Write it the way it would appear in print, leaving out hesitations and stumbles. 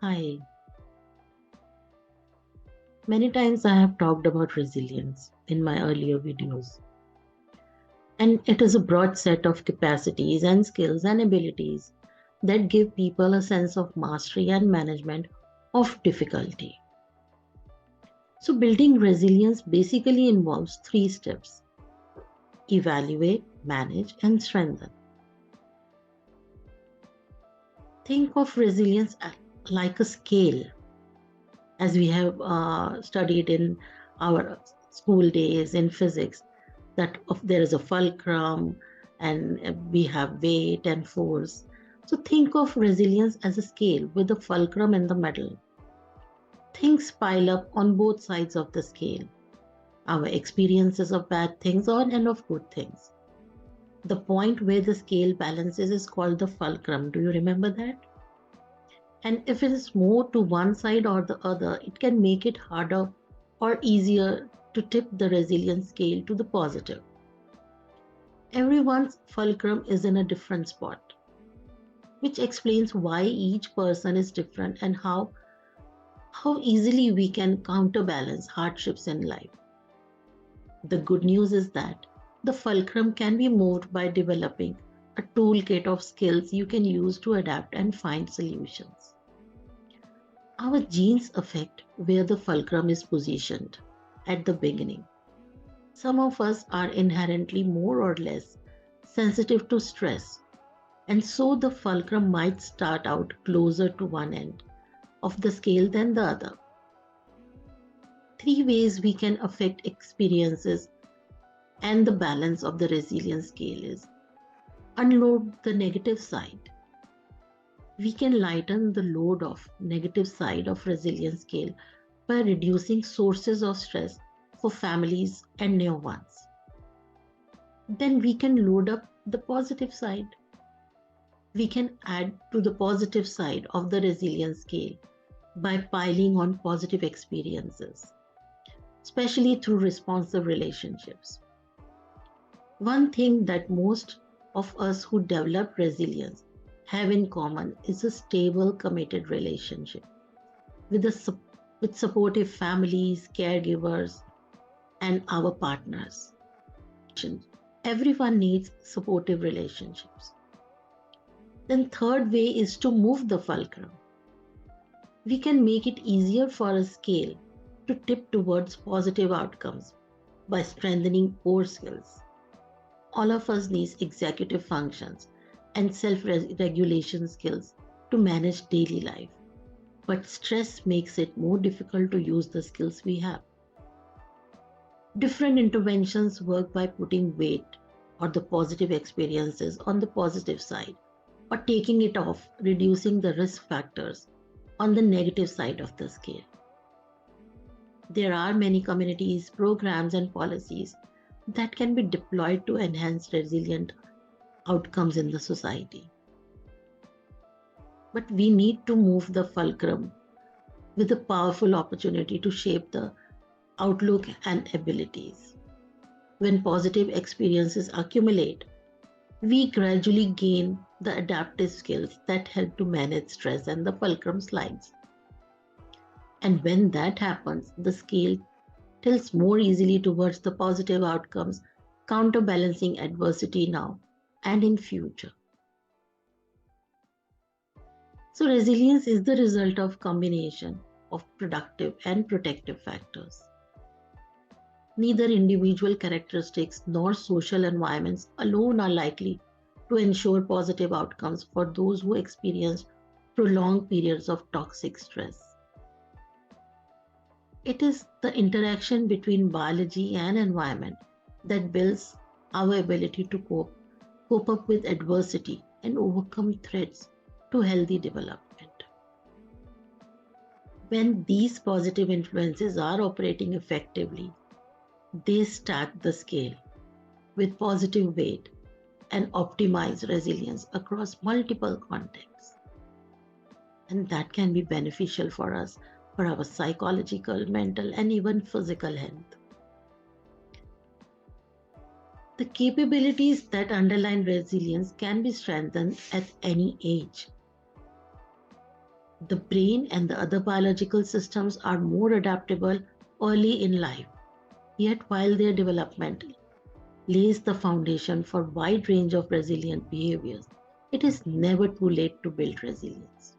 Hi, many times I have talked about resilience in my earlier videos, and it is a broad set of capacities and skills and abilities that give people a sense of mastery and management of difficulty. So, building resilience basically involves three steps: evaluate, manage, and strengthen. Think of resilience like a scale, as we have studied in our school days in physics, that there is a fulcrum and we have weight and force. So think of resilience as a scale with a fulcrum in the middle. Things pile up on both sides of the scale. Our experiences of bad things and of good things. The point where the scale balances is called the fulcrum. Do you remember that? And if it is more to one side or the other, it can make it harder or easier to tip the resilience scale to the positive. Everyone's fulcrum is in a different spot, which explains why each person is different and how easily we can counterbalance hardships in life. The good news is that the fulcrum can be moved by developing a toolkit of skills you can use to adapt and find solutions. Our genes affect where the fulcrum is positioned at the beginning. Some of us are inherently more or less sensitive to stress, and so the fulcrum might start out closer to one end of the scale than the other. Three ways we can affect experiences and the balance of the resilience scale is: unload the negative side. We can lighten the load of negative side of resilience scale by reducing sources of stress for families and new ones. Then we can load up the positive side. We can add to the positive side of the resilience scale by piling on positive experiences, especially through responsive relationships. One thing that most of us who develop resilience have in common is a stable, committed relationship with, with supportive families, caregivers, and our partners. Everyone needs supportive relationships. Then third way is to move the fulcrum. We can make it easier for a scale to tip towards positive outcomes by strengthening core skills. All of us need executive functions and self-regulation skills to manage daily life. But stress makes it more difficult to use the skills we have. Different interventions work by putting weight or the positive experiences on the positive side, or taking it off, reducing the risk factors on the negative side of the scale. There are many communities, programs, and policies that can be deployed to enhance resilient outcomes in the society. But we need to move the fulcrum with a powerful opportunity to shape the outlook and abilities. When positive experiences accumulate, we gradually gain the adaptive skills that help to manage stress and the fulcrum slides. And when that happens, the scale tilts more easily towards the positive outcomes, counterbalancing adversity now and in future. So resilience is the result of combination of productive and protective factors. Neither individual characteristics nor social environments alone are likely to ensure positive outcomes for those who experience prolonged periods of toxic stress. It is the interaction between biology and environment that builds our ability to cope up with adversity and overcome threats to healthy development. When these positive influences are operating effectively, they stack the scale with positive weight and optimize resilience across multiple contexts. And that can be beneficial for us, for our psychological, mental, and even physical health. The capabilities that underline resilience can be strengthened at any age. The brain and the other biological systems are more adaptable early in life. Yet, while their development lays the foundation for a wide range of resilient behaviors, it is never too late to build resilience.